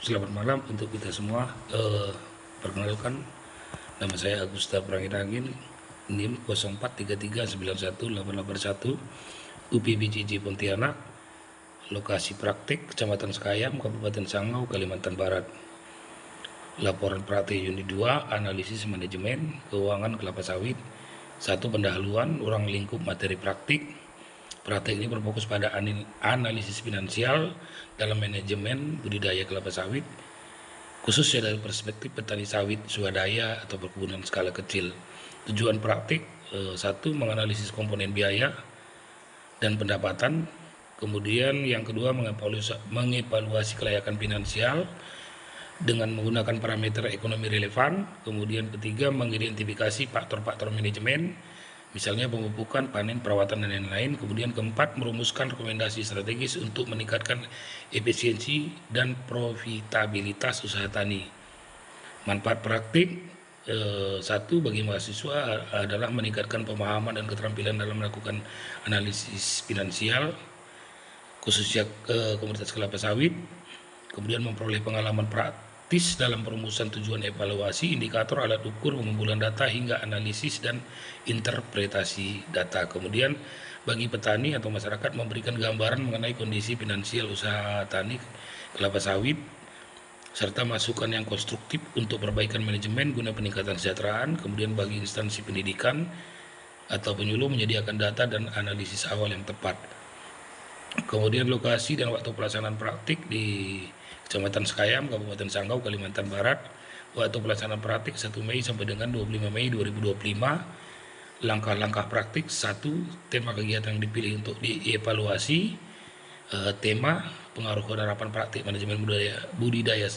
Selamat malam untuk kita semua. Perkenalkan, nama saya Agusta Prangirangin, NIM 0433918881, UPBJJ Pontianak, lokasi praktik Kecamatan Sekayam, Kabupaten Sanggau, Kalimantan Barat. Laporan praktik unit 2, analisis manajemen keuangan kelapa sawit. 1. Pendahuluan ruang lingkup materi praktik. Praktik ini berfokus pada analisis finansial dalam manajemen budidaya kelapa sawit, khususnya dari perspektif petani sawit swadaya atau perkebunan skala kecil. Tujuan praktik 1. Menganalisis komponen biaya dan pendapatan. Kemudian yang kedua, mengevaluasi kelayakan finansial dengan menggunakan parameter ekonomi relevan. Kemudian ketiga, mengidentifikasi faktor-faktor manajemen, misalnya pemupukan, panen, perawatan, dan lain-lain. Kemudian keempat, merumuskan rekomendasi strategis untuk meningkatkan efisiensi dan profitabilitas usaha tani. Manfaat praktik 1. Bagi mahasiswa adalah meningkatkan pemahaman dan keterampilan dalam melakukan analisis finansial, khususnya komoditas kelapa sawit. Kemudian memperoleh pengalaman praktis dalam perumusan tujuan evaluasi, indikator, alat ukur, pengumpulan data, hingga analisis dan interpretasi data. Kemudian bagi petani atau masyarakat, memberikan gambaran mengenai kondisi finansial usaha tani kelapa sawit, serta masukan yang konstruktif untuk perbaikan manajemen guna peningkatan kesejahteraan. Kemudian bagi instansi pendidikan atau penyuluh, menyediakan data dan analisis awal yang tepat. Kemudian lokasi dan waktu pelaksanaan praktik di Kecamatan Sekayam, Kabupaten Sanggau, Kalimantan Barat. Waktu pelaksanaan praktik 1 Mei sampai dengan 25 Mei 2025. Langkah-langkah praktik: 1. Tema kegiatan yang dipilih untuk dievaluasi. Tema: pengaruh penerapan praktik manajemen budidaya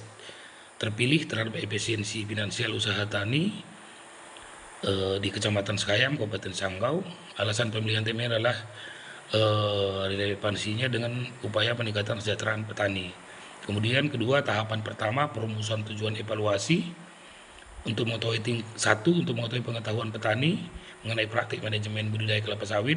terpilih terhadap efisiensi finansial usaha tani di Kecamatan Sekayam, Kabupaten Sanggau. Alasan pemilihan tema adalah relevansinya dengan upaya peningkatan kesejahteraan petani. Kemudian kedua, tahapan pertama, perumusan tujuan evaluasi untuk mengetahui untuk mengetahui pengetahuan petani mengenai praktik manajemen budidaya kelapa sawit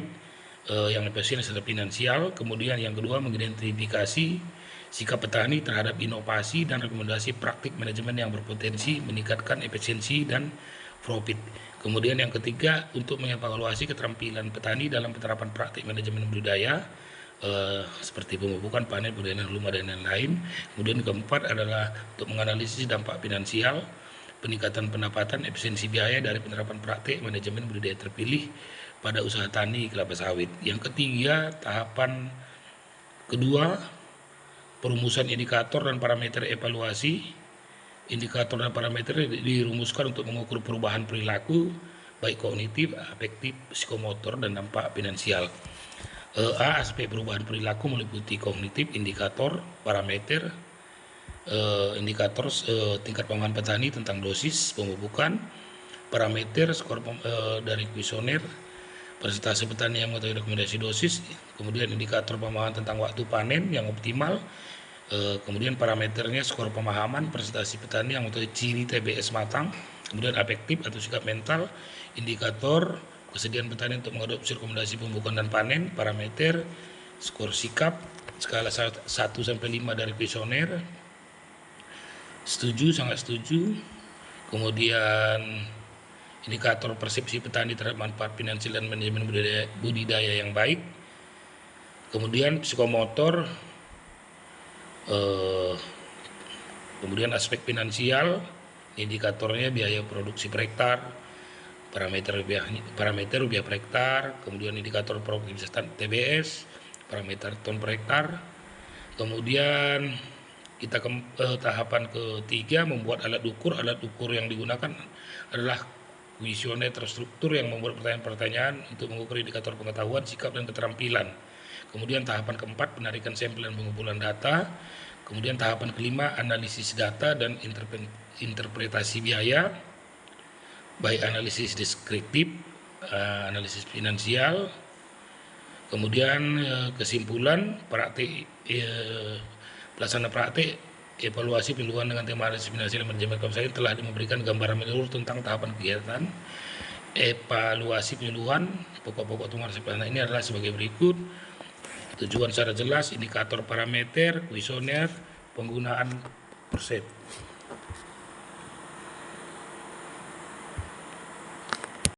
yang efisien secara finansial. Kemudian yang kedua, mengidentifikasi sikap petani terhadap inovasi dan rekomendasi praktik manajemen yang berpotensi meningkatkan efisiensi dan profit. Kemudian yang ketiga, untuk mengevaluasi keterampilan petani dalam penerapan praktik manajemen budidaya seperti pemupukan, panen, budidaya lumah, dan lain-lain. Kemudian keempat adalah untuk menganalisis dampak finansial, peningkatan pendapatan, efisiensi biaya dari penerapan praktik manajemen budidaya terpilih pada usaha tani kelapa sawit. Yang ketiga, tahapan kedua, perumusan indikator dan parameter evaluasi. Indikator dan parameter dirumuskan untuk mengukur perubahan perilaku, baik kognitif, afektif, psikomotor, dan dampak finansial. Aspek perubahan perilaku meliputi kognitif, indikator, parameter, indikator tingkat pemahaman petani tentang dosis pemupukan, parameter skor dari kuesioner, presentasi petani yang mengetahui rekomendasi dosis, kemudian indikator pemahaman tentang waktu panen yang optimal, kemudian parameternya skor pemahaman presentasi petani yang mengetahui ciri TBS matang, kemudian afektif atau sikap mental, indikator kesediaan petani untuk mengadopsi rekomendasi pemupukan dan panen, parameter skor sikap skala 1 sampai 5 dari kuesioner, setuju, sangat setuju. Kemudian indikator persepsi petani terhadap manfaat finansial dan manajemen budidaya yang baik. Kemudian psikomotor, kemudian aspek finansial, indikatornya biaya produksi per hektar, parameter rupiah per hektar, kemudian indikator produktivitas TBS, parameter ton per hektar. Kemudian kita tahapan ketiga, membuat alat ukur. Alat ukur yang digunakan adalah kuesioner terstruktur yang membuat pertanyaan-pertanyaan untuk mengukur indikator pengetahuan, sikap, dan keterampilan. Kemudian tahapan keempat, penarikan sampel dan pengumpulan data. Kemudian tahapan kelima, analisis data dan interpretasi biaya, baik analisis deskriptif, analisis finansial. Kemudian kesimpulan praktik, pelaksana praktik evaluasi penyuluhan dengan tema analisis finansial manajemen kelapa sawit telah memberikan gambaran menyeluruh tentang tahapan kegiatan evaluasi penyuluhan. Pokok-pokok temuan sederhana ini adalah sebagai berikut: tujuan secara jelas, indikator, parameter, kuesioner, penggunaan Persib.